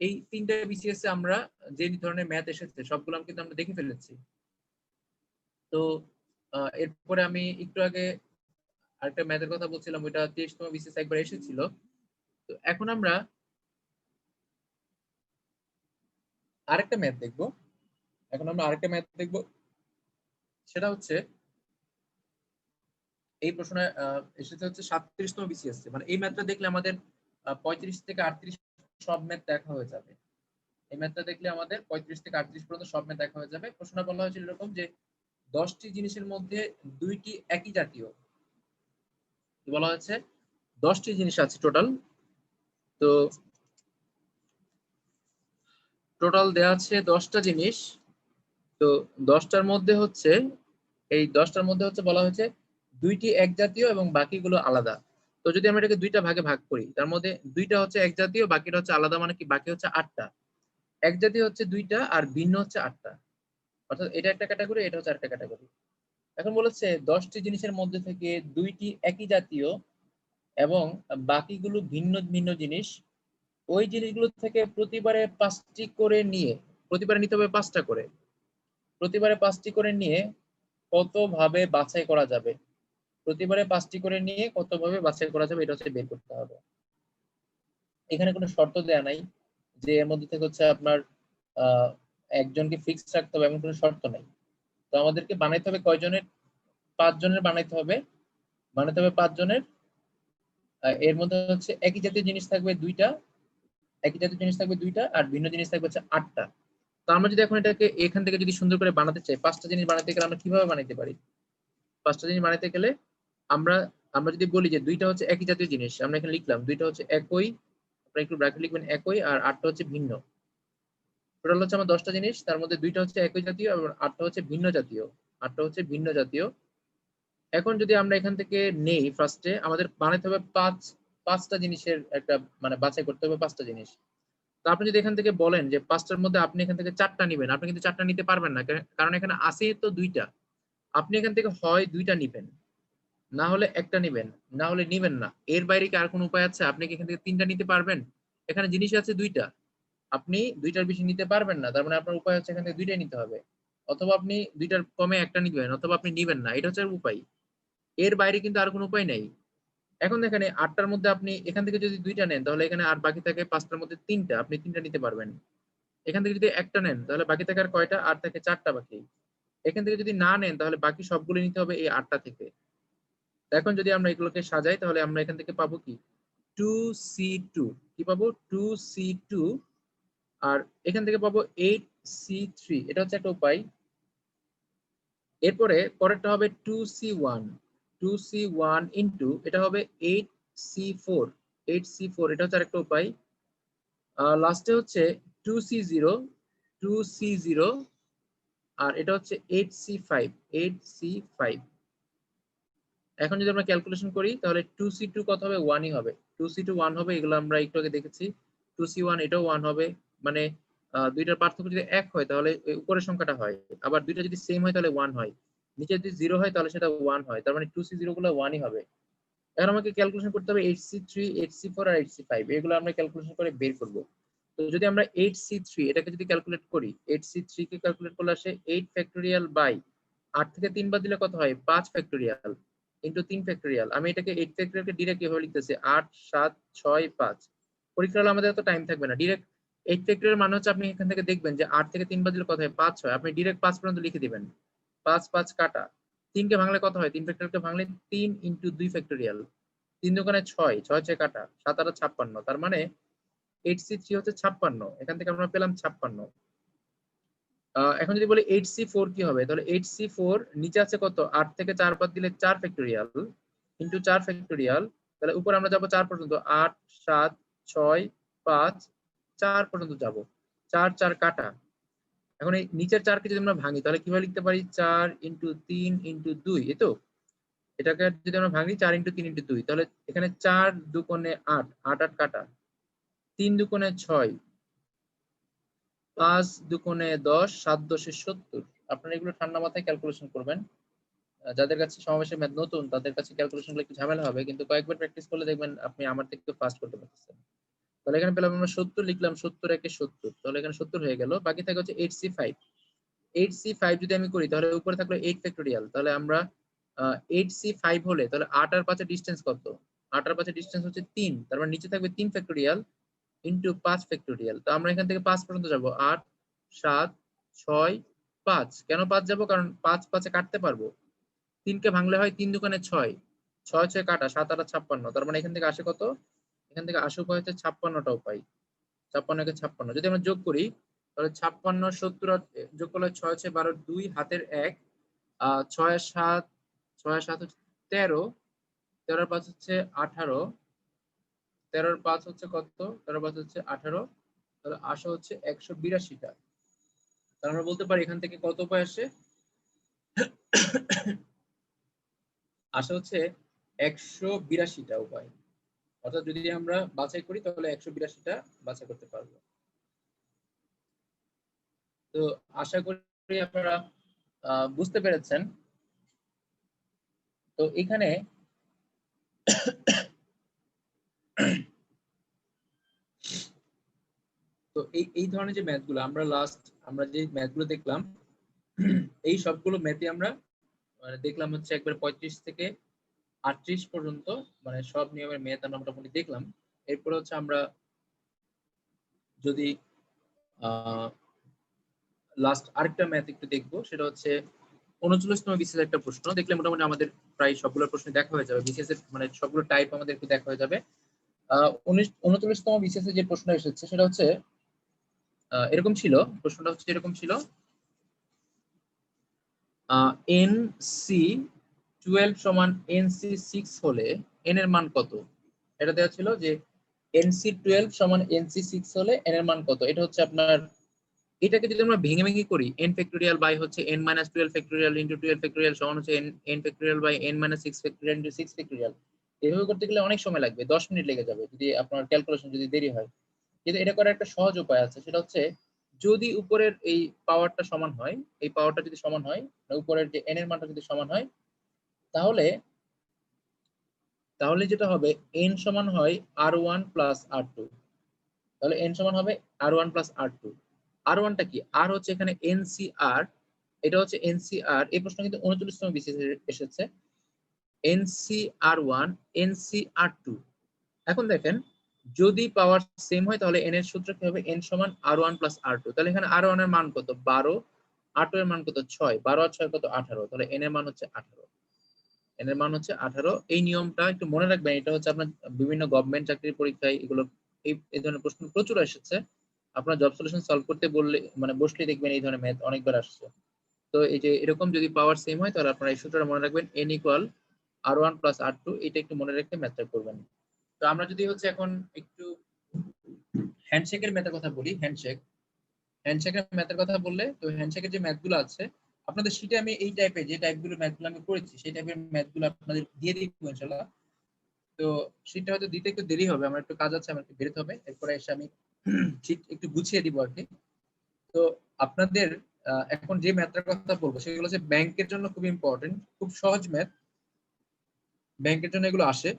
এই তিনটা বিসিএস এ আমরা যে ধরনের ম্যাথ এসেছে সবগুলো কিন্তু আমরা দেখে ফেলেছি। তো এরপরে আমি একটু আগে আরেকটা ম্যাথের কথা বলছিলাম, ওইটা 23তম বিসিএস একবার এসেছিল। তো এখন আমরা আরেকটা ম্যাথ দেখবো। সেটা হচ্ছে এই প্রশ্নে এসেছে হচ্ছে 37তম বিসিএস, মানে এই ম্যাথটা দেখলে আমাদের 35 থেকে 38 সব ম্যাথ দেখা হয়ে যাবে। এই ম্যাথটা দেখলে আমাদের 35 থেকে 38 পর্যন্ত সব ম্যাথ দেখা হয়ে যাবে। প্রশ্নটা বলা হয়েছিল এরকম যে 10টি জিনিসের মধ্যে 2টি একই জাতীয়। বলা হয়েছে 10টি জিনিস আছে টোটাল। তো টোটাল দেওয়া আছে 10টা জিনিস। তো 10টার মধ্যে হচ্ছে বলা হয়েছে 2টি এক জাতীয় এবং বাকিগুলো আলাদা। তো যদি আমরা এটাকে 2টা ভাগে ভাগ করি, তার মধ্যে 2টা হচ্ছে এক জাতীয়, বাকিটা হচ্ছে আলাদা, মানে কি বাকি হচ্ছে 8টা। এক জাতীয় হচ্ছে 2টা আর ভিন্ন হচ্ছে 8টা। অর্থাৎ এটা একটা ক্যাটাগরি, এটা হচ্ছে আরেকটা ক্যাটাগরি। এখন বলেছে 10টি জিনিসের মধ্যে থেকে 2টি একই জাতীয় এবং বাকিগুলো ভিন্ন ভিন্ন জিনিস। ওই জিনিসগুলো থেকে প্রতিবারে 5টি করে নিয়ে, প্রতিবারে নিতে হবে 5টা করে, প্রতিবারে 5টি করে নিয়ে কতভাবে বাছাই করা যাবে। প্রতিবারে 5টি করে নিয়ে কতভাবে বাছাই করা যাবে, এটা হচ্ছে বের করতে হবে। এখানে কোনো শর্ত দেয়া নাই যে এর মধ্যে থেকে হচ্ছে আপনার আহ একজনকে ফিক্স রাখতে হবে, এমন কোনো শর্ত নাই। তো আমাদেরকে বানাইতে হবে কয়জনের? 5 জনের বানাইতে হবে। 5 জনের। এর মধ্যে হচ্ছে একই জাতীয় জিনিস থাকবে 2টা, আর ভিন্ন জিনিস থাকবে হচ্ছে 8টা। তো আমরা যদি এখন এটাকে এখান থেকে যদি সুন্দর করে বানাতে চাই, 5টা জিনিস বানাতে গেলে আমরা কিভাবে বানাইতে পারি? 5টা জিনিস বানাইতে গেলে আমরা আমরা যদি বলি যে 2টা হচ্ছে একই জাতীয় জিনিস, আমরা এখানে লিখলাম 2টা হচ্ছে একই, আপনারা একটু ব্র্যাকেট লিখবেন একই, আর 8টা হচ্ছে ভিন্ন। টোটাল হচ্ছে আমার 10টা জিনিস, তার মধ্যে 2টা হচ্ছে একই জাতীয় এবং 8টা হচ্ছে ভিন্ন জাতীয়। 8টা হচ্ছে ভিন্ন জাতীয়। এখন যদি আমরা এখান থেকে নেই, ফার্স্টে আমাদের বানাইতে হবে 5টা জিনিসের একটা, মানে বাছাই করতে হবে 5টা জিনিস। তো আপনি যদি এখান থেকে বলেন যে 5টার মধ্যে আপনি এখান থেকে 4টা নেবেন, আপনি কিন্তু 4টা নিতে পারবেন না, কারণ এখানে আছে তো 2টা। আপনি এখান থেকে হয় 2টা নিবেন, না হলে একটা নিবেন, না হলে নিবেন না। এর বাইরে কি আর কোনো উপায় আছে? আপনি কি এখান থেকে 3টা নিতে পারবেন? এখানে জিনিস আছে 2টা, আপনি 2টার বেশি নিতে পারবেন না, তার মানে আপনার উপায় হচ্ছে এখান থেকে 2টাই নিতে হবে। অথবা আপনি 2টার কমে একটা নিবেন, অথবা আপনি নিবেন না, এটা হচ্ছে উপায়। এর বাইরে কিন্তু আর কোনো উপায় নেই। এখন দেখেন 8টার মধ্যে আপনি এখান থেকে যদি 2টা নেন, তাহলে এখানে আর বাকি থাকে 5টার মধ্যে 3টা, আপনি 3টা নিতে পারবেন। এখান থেকে যদি একটা নেন, তাহলে বাকি থাকে আর কয়টা? আর থাকে 4টা বাকি। এখান থেকে যদি না নেন, তাহলে বাকি সবগুলো নিতে হবে এই 8টা থেকে। এখন যদি আমরা এগুলোকে সাজাই, তাহলে আমরা এখান থেকে পাবো কি? 2C2। কি পাবো? 2C2। আর এখান থেকে পাবো 8C3। এটা হচ্ছে একটা উপায়। এরপরে পরেরটা হবে 2C1। 2C1 ইন্টু এটা হবে 8C4। 8C4, এটা হচ্ছে আরেকটা উপায়। লাস্টে হচ্ছে 2C0। 2C0, আর এটা হচ্ছে 8C5। 8C5। এখন যদি আমরা ক্যালকুলেশন করি, তাহলে 2C2 কত হবে? 1ই হবে। 2C2 1 হবে, এগুলো আমরা একটু আগে দেখেছি। 2C1 এটাও 1 হবে। মানে দুইটার পার্থক্য যদি 1 হয়, তাহলে উপরের সংখ্যাটা হয়। আবার দুইটা যদি সেম হয়, তাহলে 1 হয়। নিচে যদি 0 হয়, তাহলে সেটা 1 হয়। তার মানে 2C0 গুলো 1ই হবে। এখন আমাকে ক্যালকুলেশন করতে হবে 8C3, 8C4 আর 8C5, এগুলো আমরা ক্যালকুলেশন করে বের করব। তো যদি আমরা 8C3 এটাকে যদি ক্যালকুলেট করি, 8C3 কে ক্যালকুলেট করলে আসে 8 ফ্যাক্টোরিয়াল বাই 8 থেকে 3 বাদ দিলে কত হয়? 5 ফ্যাক্টোরিয়াল ইনটু 3 ফ্যাক্টোরিয়াল। আমি এটাকে 8 ফ্যাক্টোরিয়ালকে ডিরেক্ট এভাবে লিখতেছি 8 7 6 5। পরীক্ষা হলে আমাদের এত টাইম থাকবে না, ডিরেক্ট 8 ফ্যাক্টোরিয়াল মানে হচ্ছে আপনি এখান থেকে দেখবেন যে 8 থেকে 3 বাদ দিলে কত হয়? 5 হয়। আপনি ডিরেক্ট 5 পর্যন্ত লিখে দিবেন। 5 5 কাটা। 3 কে ভাঙলে কত হয়? 3 ফ্যাক্টোরিয়ালকে ভাঙলে 3 ইনটু 2 ফ্যাক্টোরিয়াল। 3 দুগুণে 6, 6 6 কাটা, 7 8 56। তার মানে 8C3 হচ্ছে 56। এখান থেকে আমরা পেলাম 56। এখন যদি বলি 8C4 কি হবে, তাহলে 8C4 নিচে আছে কত? 8 থেকে 4 বাদ দিলে 4 ফ্যাক্টোরিয়াল ইনটু 4 ফ্যাক্টোরিয়াল। তাহলে উপরে আমরা যাব 4 পর্যন্ত, 8 7 6 5 4 পর্যন্ত যাব। 4 4 কাটা। এখন এই নিচের 4 কে যদি আমরা ভাঙি, তাহলে কিভাবে লিখতে পারি? 4 ইনটু 3 ইনটু 2, এই তো। এটাকে যদি আমরা ভাঙি 4 ইনটু 3 ইনটু 2, তাহলে এখানে 4 দুগুণে 8, 8 8 কাটা, 3 দুগুণে 6, 5 দুগুণে 10, 7 10 70। আপনারা এগুলো ঠান্ডা মাথায় ক্যালকুলেশন করবেন। যাদের কাছে সমাবেশের ম্যাথ নতুন তাদের কাছে ক্যালকুলেশন গুলো একটু ঝামেলা হবে, কিন্তু কয়েকবার প্র্যাকটিস করলে দেখবেন আপনি আমার থেকে একটু ফাস্ট করতে পারতেছেন। তাহলে এখানে পেলাম আমরা 70, লিখলাম 70 একে 70, তাহলে এখানে 70 হয়ে গেল। বাকি থাকে হচ্ছে 8c5। 8c5 যদি আমি করি তাহলে উপরে থাকলো 8 ফ্যাক্টোরিয়াল। তাহলে আমরা 8c5 হলে তাহলে 8 আর 5 এর ডিসটেন্স কত? 8 আর 5 এর ডিসটেন্স হচ্ছে 3, তার মানে নিচে থাকবে 3 ফ্যাক্টোরিয়াল ইনটু 5 ফ্যাক্টোরিয়াল। তো আমরা এখান থেকে 5 পর্যন্ত যাব, 8 7 6 5। কেন 5 যাব? কারণ 5 5 এ কাটতে পারবো। 3 কে ভাঙলে হয় 3 দুগুণে 6, 6 6 কাটা, 7 8 56। তার মানে এখান থেকে আসে কত? এখান থেকে আসে উপায় হচ্ছে 56টা উপায়। 56 কে 56 যদি আমরা যোগ করি তাহলে 56 70 আর যোগ করলে 6 6 12 2 হাতের 1, 6 আর 7 6 আর 7 হচ্ছে 13, 13 আর 5 হচ্ছে 18, 13 আর 5 হচ্ছে কত? 13 আর 5 হচ্ছে 18, তাহলে আসে হচ্ছে 182টা। তাহলে আমরা বলতে পারি এখান থেকে কত উপায় আসে? আসে হচ্ছে 182টা উপায়। অর্থাৎ যদি আমরা বাছাই করি তাহলে 182টা বাছাই করতে পারবো। তো আশা করি আপনারা বুঝতে পেরেছেন। তো এখানে তো এই ধরনের যে ম্যাথগুলো আমরা যে ম্যাথগুলো দেখলাম, এই সবগুলো ম্যাথই আমরা মানে দেখলাম হচ্ছে একবার 35 থেকে 38 পর্যন্ত, মানে সব নিয়মের ম্যাথ আমরা মোটামুটি দেখলাম। এরপর হচ্ছে আমরা যদি লাস্ট আরেকটা ম্যাথ একটু দেখবো, সেটা হচ্ছে 39তম বিসিএস একটা প্রশ্ন দেখলে মোটামুটি আমাদের প্রায় সবগুলো প্রশ্ন দেখা হয়ে যাবে। বিসিএস এর মানে সবগুলো টাইপ আমাদের একটু দেখা হয়ে যাবে। 39তম বিসিএস এর যে প্রশ্ন এসেছে সেটা হচ্ছে এরকম ছিল। প্রশ্নটা হচ্ছে এরকম ছিল, NC12 সমান NC6 হলে n এর মান কত? এটা দেওয়া ছিল যে NC12 সমান NC6 হলে n এর মান কত। এটা হচ্ছে আপনার, এটাকে যদি আমরা ভেঙে ভেঙে করি, n ফ্যাক্টোরিয়াল বাই হচ্ছে n minus 12 factorial into 12 factorial সমান হচ্ছে n factorial by n minus 6 factorial into 6 factorial. এভাবে করতে গেলে অনেক সময় লাগবে, 10 মিনিট লেগে যাবে যদি আপনার ক্যালকুলেশন যদি দেরি হয়। কিন্তু এটা করার একটা সহজ উপায় আছে, সেটা হচ্ছে যদি উপরের এই পাওয়ারটা সমান হয়, এই পাওয়ারটা যদি সমান হয়, উপরের যে n এর মানটা যদি সমান হয়, তাহলে তাহলে যেটা হবে n সমান হয় r1 প্লাস r2। তাহলে n সমান হবে r1 প্লাস r2। r1টা কি? r হচ্ছে এখানে NCR, এটা হচ্ছে NCR। এই প্রশ্ন কিন্তু 39তম বিসিএস এসেছে। NCR1 NCR2। এখন দেখেন যদি পাওয়ার সেম হয় তাহলে n এর সূত্র কি হবে? n সমান r1 প্লাস r2। তাহলে এখানে r1 এর মান কত? 12, r2 এর মান কত? 6, 12 আর 6 কত? 18। তাহলে n এর মান হচ্ছে 18। n এর মান হচ্ছে 18। এই নিয়মটা একটু মনে রাখবেন, এটা হচ্ছে আপনার বিভিন্ন গভর্নমেন্ট চাকরির পরীক্ষায় এগুলো এই ধরনের প্রশ্ন প্রচুর এসেছে। আপনার জব সলিউশন সলভ করতে বললে মানে বসলে দেখবেন এই ধরনের ম্যাথ অনেকবার আসছে। তো এই যে এরকম যদি পাওয়ার সেম হয় তাহলে আপনারা এই সূত্রটা মনে রাখবেন, n equal r1 plus r2। এটা একটু মনে রেখে ম্যাথটা করবেন। তো আমরা যদি হচ্ছে এখন একটু হ্যান্ডশেকের ম্যাথের কথা বলি, হ্যান্ডশেকের ম্যাথের কথা বললে, তো হ্যান্ডশেকের যে ম্যাথগুলো আছে আপনাদের শীটে আমি এই টাইপের যে টাইপগুলো ম্যাথগুলো আমি করেছি সেই টাইপের ম্যাথগুলো আপনাদের দিয়ে দিব ইনশাআল্লাহ। তো শীটটা হয়তো দিতে একটু দেরি হবে, আমার একটু কাজ আছে, আমার একটু বেরোতে হবে, এরপরে এসে আমি শীট একটু গুছিয়ে দিব আর কি। তো আপনাদের এখন যে ম্যাথটার কথা বলবো সেগুলো হচ্ছে ব্যাংকের জন্য খুব ইম্পর্টেন্ট, খুব সহজ ম্যাথ, ব্যাংকের জন্য এগুলো আসে।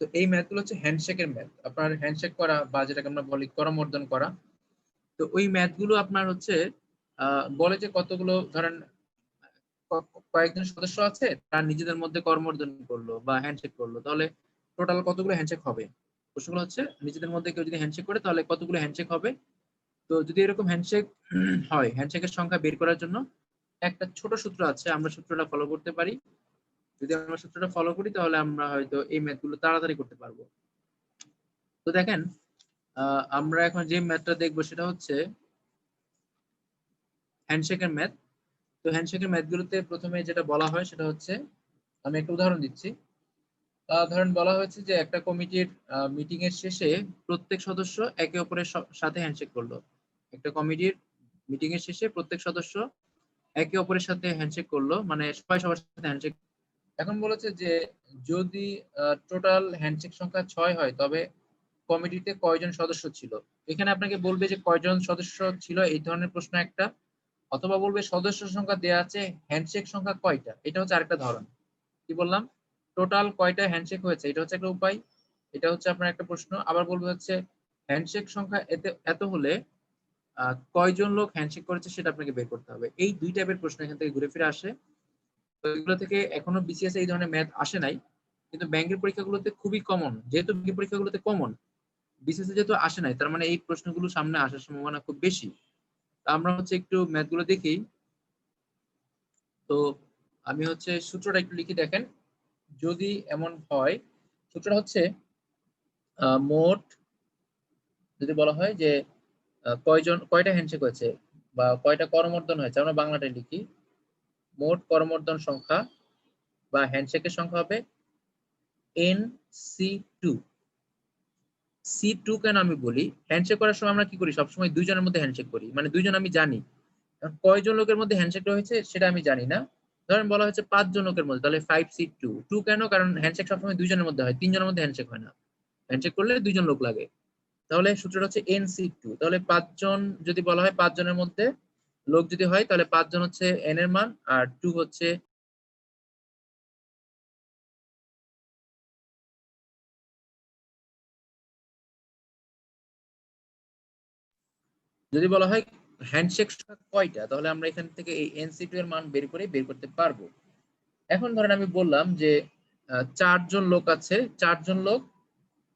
তো এই ম্যাথগুলো হচ্ছে হ্যান্ডশেকের ম্যাথ, আপনার হ্যান্ডশেক করা বা যেটাকে আমরা বলি করমর্দন করা। তো ওই ম্যাথগুলো আপনার হচ্ছে বলে যে কতগুলো ধরেন কয়েকজন সদস্য আছে তারা নিজেদের মধ্যে করমর্দন করলো বা হ্যান্ডশেক করলো, তাহলে টোটাল কতগুলো হ্যান্ডশেক হবে? প্রশ্নগুলো হচ্ছে নিজেদের মধ্যে কেউ যদি হ্যান্ডশেক করে তাহলে কতগুলো হ্যান্ডশেক হবে। তো যদি এরকম হ্যান্ডশেক হয়, হ্যান্ডশেকের সংখ্যা বের করার জন্য একটা ছোট সূত্র আছে, আমরা সূত্রটা ফলো করতে পারি। যদি আমরা সূত্রটা ফলো করি তাহলে আমরা হয়তো এই ম্যাথগুলো তাড়াতাড়ি করতে পারবো। তো দেখেন আমরা এখন যে ম্যাথটা দেখবো সেটা হচ্ছে হ্যান্ডশেকের ম্যাথ। তো হ্যান্ডশেকের ম্যাথগুলোতে প্রথমে যেটা বলা হয় সেটা হচ্ছে, আমি একটা উদাহরণ দিচ্ছি। ধরেন বলা হয়েছে যে একটা কমিটির মিটিং এর শেষে প্রত্যেক সদস্য একে অপরের সাথে হ্যান্ডশেক করলো। একটা কমিটির মিটিং এর শেষে প্রত্যেক সদস্য একে অপরের সাথে হ্যান্ডশেক করলো, মানে সবাই সবার সাথে হ্যান্ডশেক। এখন বলেছে যে যদি টোটাল হ্যান্ডশেক সংখ্যা 6 হয় তবে কমিটিতে কয়জন সদস্য ছিল। এখানে আপনাকে বলবে যে কয়জন সদস্য ছিল এই ধরনের প্রশ্ন একটা, অথবা বলবে সদস্য সংখ্যা দেয়া আছে, হ্যান্ডশেক সংখ্যা কয়টা, এটা হচ্ছে আরেকটা ধরন। কি বললাম, টোটাল কয়টা হ্যান্ডশেক হয়েছে, এটা হচ্ছে একটা উপায়, এটা হচ্ছে আপনার একটা প্রশ্ন। আবার বলবে হচ্ছে হ্যান্ডশেক সংখ্যা এত হলে কয়জন লোক হ্যান্ডশেক করেছে সেটা আপনাকে বের করতে হবে। এই দুই টাইপের প্রশ্ন এখান থেকে ঘুরে ফিরে আসে। তো এগুলো থেকে এখনো বিসিএস এই ধরনের ম্যাথ আসে নাই, কিন্তু ব্যাংকের পরীক্ষাগুলোতে খুবই কমন। যেহেতু ব্যাংকের পরীক্ষাগুলোতে কমন, বিসিএস যেহেতু আসে নাই, তার মানে এই প্রশ্নগুলো সামনে আসার সম্ভাবনা খুব বেশি। আমরা হচ্ছে একটু ম্যাথ গুলো দেখি। তো আমি হচ্ছে সূত্রটা একটু লিখি, দেখেন। যদি এমন হয়, সূত্রটা হচ্ছে মোট, যদি বলা হয় যে কয়টা হ্যান্ডশেক হয়েছে বা কয়টা করমর্দন হয়েছে, আমরা বাংলাটাই লিখি। মোট করমর্দন সংখ্যা বা হ্যান্ডশেকের সংখ্যা হবে NC2। C2 কেন আমি বলি, হ্যান্ডশেক করার সময় আমরা কি করি, সবসময় দুইজনের মধ্যে হ্যান্ডশেক করি, মানে দুইজন আমি জানি। কয়জন লোকের মধ্যে হ্যান্ডশেকটা হয়েছে সেটা আমি জানি না। ধরেন বলা হচ্ছে 5 জন লোকের মধ্যে, তাহলে 5C2। 2 কেন, কারণ হ্যান্ডশেক সবসময় দুইজনের মধ্যে হয়, তিনজনের মধ্যে হ্যান্ডশেক হয় না। হ্যান্ডশেক করলে দুইজন লোক লাগে। তাহলে সূত্রটা হচ্ছে NC2। তাহলে 5 জন যদি বলা হয়, 5 জনের মধ্যে লোক যদি হয়, তাহলে 5 জন হচ্ছে N এর মান, আর 2 হচ্ছে যদি বলা হয় হ্যান্ডশেক কয়টা, তাহলে আমরা এখান থেকে এই NC2 এর মান বের করতে পারবো। এখন ধরেন আমি বললাম যে 4 জন লোক আছে, 4 জন লোক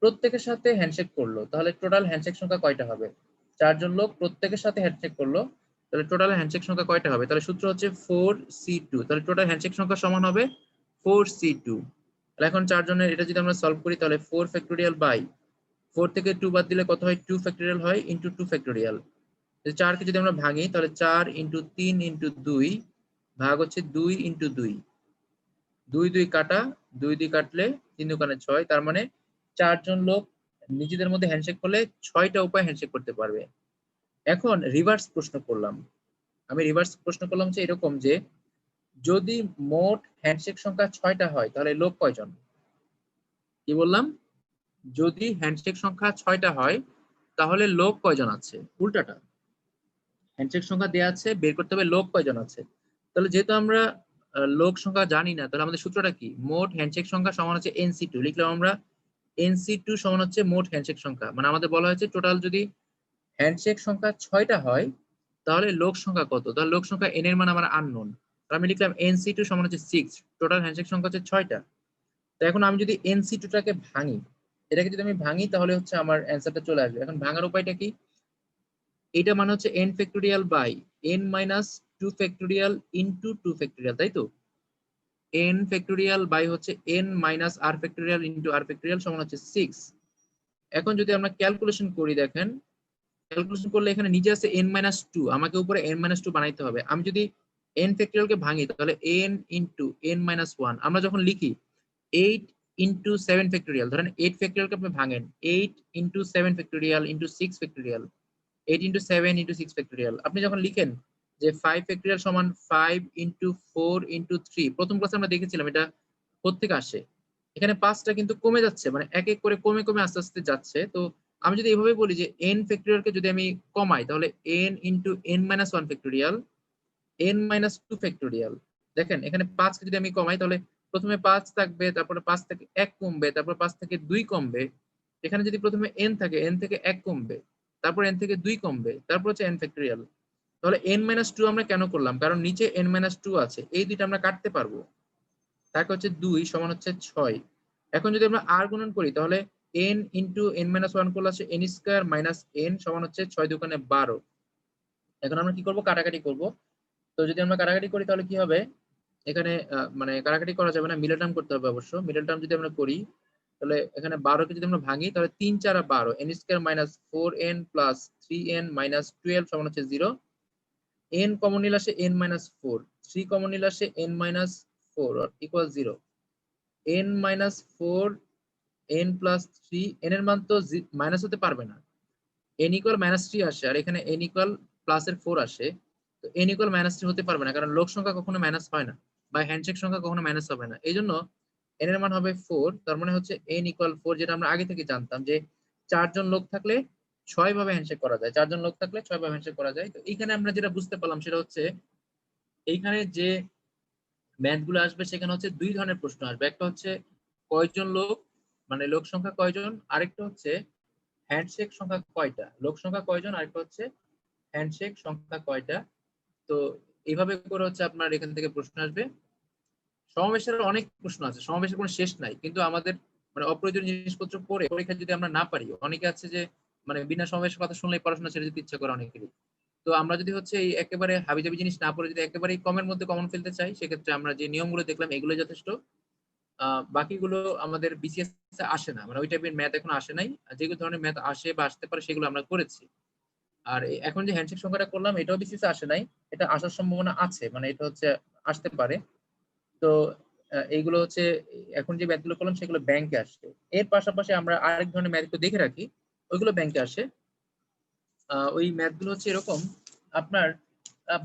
প্রত্যেকের সাথে হ্যান্ডশেক করলো, তাহলে টোটাল হ্যান্ডশেক সংখ্যা কয়টা হবে। 4 জন লোক প্রত্যেকের সাথে হ্যান্ডশেক করলো, তাহলে টোটাল হ্যান্ডশেক সংখ্যা কয়টা হবে। তাহলে সূত্র হচ্ছে 4C2। তাহলে টোটাল হ্যান্ডশেক সংখ্যা সমান হবে 4C2। তাহলে এখন 4 জনের এটা যদি আমরা সলভ করি, তাহলে 4 ফ্যাক্টোরিয়াল বাই 4 থেকে 2 বাদ দিলে কত হয়, 2 ফ্যাক্টোরিয়াল হয়, ইন্টু 2 ফ্যাক্টোরিয়াল। 4কে যদি আমরা ভাঙি, তাহলে 4 ইন্টু 3 ইন্টু 2 ভাগ হচ্ছে 2 ইন্টু 2। 2 2 কাটা, 2 2 কাটলে 3 দোকানে 6। তার মানে 4 জন লোক নিজেদের মধ্যে হ্যান্ডশেক করলে 6টা উপায় হ্যান্ডশেক করতে পারবে। এখন রিভার্স প্রশ্ন করলাম, আমি রিভার্স প্রশ্ন করলাম যে এরকম, যে যদি মোট হ্যান্ডশেক সংখ্যা 6টা হয়, তাহলে লোক কয়জন। কি বললাম, যদি হ্যান্ডশেক সংখ্যা 6টা হয়, তাহলে লোক কয়জন আছে, উল্টাটা। হ্যান্ডশেক সংখ্যা দেওয়া আছে, বের করতে হবে লোক কয়জন আছে। তাহলে যেহেতু আমরা লোক সংখ্যা জানি না, তাহলে আমাদের সূত্রটা কি, মোট হ্যান্ডশেক সংখ্যা সমান হচ্ছে NC2। লিখলাম আমরা NC2 সমান হচ্ছে মোট হ্যান্ডশেক সংখ্যা। মানে আমাদের বলা হয়েছে টোটাল যদি হ্যান্ডশেক সংখ্যা 6টা হয়, তাহলে লোক সংখ্যা কত, তাহলে লোক সংখ্যা N এর মান আমার আননোন। আমি লিখলাম NC2 সমান হচ্ছে 6। টোটাল হ্যান্ডশেক সংখ্যা হচ্ছে 6টা। তো এখন আমি যদি NC2টাকে ভাঙি, এটাকে যদি আমি ভাঙি, তাহলে হচ্ছে আমার অ্যান্সারটা চলে আসবে। এখন ভাঙার উপায়টা কি, এটা মানে হচ্ছে n factorial by n minus 2 factorial into 2 factorial, তাই তো। n ফ্যাক্টোরিয়াল বাই হচ্ছে n minus r factorial into r factorial সমান হচ্ছে 6। এখন যদি আমরা ক্যালকুলেশন করি, দেখেন ক্যালকুলেশন করলে এখানে নিচে আছে n মাইনাস 2, আমাকে উপরে n মাইনাস 2 বানাইতে হবে। আমি যদি n ফ্যাক্টোরিয়ালকে ভাঙি, তাহলে n ইনটু n মাইনাস 1। আমরা যখন লিখি 8 ইনটু 7 ফ্যাক্টোরিয়াল, ধরেন 8 ফ্যাক্টোরিয়ালকে আপনি ভাঙেন, 8 into 7 factorial into 6 factorial, 8 into 7 into 6 factorial. আপনি যখন লিখেন যে 5 ফ্যাক্টোরিয়াল সমান 5 ইন্টু 4 ইন্টু 3, প্রথম ক্লাসে আমরা দেখেছিলাম এটা কোত্থেকে আসে। এখানে 5টা কিন্তু কমে যাচ্ছে, মানে এক এক করে কমে কমে আস্তে আস্তে যাচ্ছে। তো আমি যদি এইভাবে বলি যে n ফ্যাক্টোরিয়ালকে যদি আমি কমাই, তাহলে n into n minus 1 factorial, n minus 2 factorial. দেখেন এখানে 5কে যদি আমি কমাই, তাহলে প্রথমে 5 থাকবে, তারপরে 5 থেকে 1 কমবে, তারপর 5 থেকে 2 কমবে। এখানে যদি প্রথমে n থাকে, n থেকে 1 কমবে, তারপর n থেকে 2 কমবে, তারপর হচ্ছে n ফ্যাক্টোরিয়াল। তাহলে n মাইনাস 2 আমরা কেন করলাম, কারণ নিচে n মাইনাস 2 আছে, এই দুইটা আমরা কাটতে পারবো। তাকে হচ্ছে 2 সমান হচ্ছে 6। এখন যদি আমরা r গুণন করি, তাহলে n ইন্টু n মাইনাস 1 করলে আছে n স্কয়ার মাইনাস n সমান হচ্ছে 6 দোকানে 12। এখন আমরা কি করব, কাটাকাটি করব। তো যদি আমরা কাটাকাটি করি, তাহলে কি হবে, এখানে মানে কাটাকাটি করা যাবে না, মিডল টার্ম করতে হবে অবশ্য। মিডল টার্ম যদি আমরা করি, তাহলে এখানে 12কে যদি আমরা ভাঙি, তাহলে 3 4 12, n square minus 4n plus 3n minus 12 সমান হচ্ছে 0। n কমন নিলে আসে n মাইনাস 4, 3 কমন নিলে আসে n minus 4 equal 0। n minus 4 n plus 3, n এর মান তো মাইনাস হতে পারবে না, n ইকুয়াল মাইনাস 3 আসে, আর এখানে n ইকুয়াল প্লাস এর 4 আসে। তো n ইকুয়াল মাইনাস 3 হতে পারবে না, কারণ লোক সংখ্যা কখনো মাইনাস হয় না, বা হ্যান্ডশেক সংখ্যা কখনো মাইনাস হবে না। এই জন্য n এর মান হবে 4। তার মানে হচ্ছে n ইকুয়াল 4, যেটা আমরা আগে থেকে জানতাম যে চারজন লোক থাকলে 6 ভাবে হ্যান্ডশেক করা যায়, 4জন লোক থাকলে 6 ভাবে হ্যান্ডশেক করা যায়। তো এইখানে আমরা যেটা বুঝতে পারলাম সেটা হচ্ছে এইখানে যে ম্যাথ গুলো আসবে সেখানে হচ্ছে 2 ধরনের প্রশ্ন আসবে। একটা হচ্ছে কয়জন লোক, মানে লোক সংখ্যা কয়জন, আরেকটা হচ্ছে হ্যান্ডশেক সংখ্যা কয়টা, লোক সংখ্যা কয়জন, আরেকটা হচ্ছে হ্যান্ডশেক সংখ্যা কয়টা। তো এইভাবে করে হচ্ছে আপনার এখান থেকে প্রশ্ন আসবে। সমাবেশের অনেক প্রশ্ন আছে, সমাবেশের কোনো শেষ নাই, কিন্তু আমাদের মানে অপ্রয়োজনীয় জিনিসপত্র পড়ে পরীক্ষা যদি আমরা না পারি, অনেকে আছে যে মানে বিনা সমাবেশের কথা শুনলেই পড়াশোনা ছেড়ে যেতে ইচ্ছা করে অনেকেরই। তো আমরা যদি হচ্ছে এই একেবারে হাবিজাবি জিনিস না পড়ে যদি একেবারে কমের মধ্যে কমন ফেলতে চাই, সেক্ষেত্রে আমরা যে নিয়মগুলো দেখলাম এগুলো যথেষ্ট। বাকিগুলো আমাদের বিসিএস আসে না, মানে ওই টাইপের ম্যাথ এখন আসে নাই। যেগুলো ধরনের ম্যাথ আসে বা আসতে পারে সেগুলো আমরা করেছি। আর এখন যে হ্যান্ডশেক সংখ্যাটা করলাম এটাও বিসিএস আসে নাই, এটা আসার সম্ভাবনা আছে, মানে এটা হচ্ছে আসতে পারে। তো এইগুলো হচ্ছে এখন যে ম্যাথগুলো করলাম সেগুলো ব্যাংকে আসে। এর পাশাপাশি আমরা আরেক ধরনের ম্যাথ দেখে রাখি, ওইগুলো ব্যাংকে আসে। ওই ম্যাথগুলো হচ্ছে এরকম, আপনার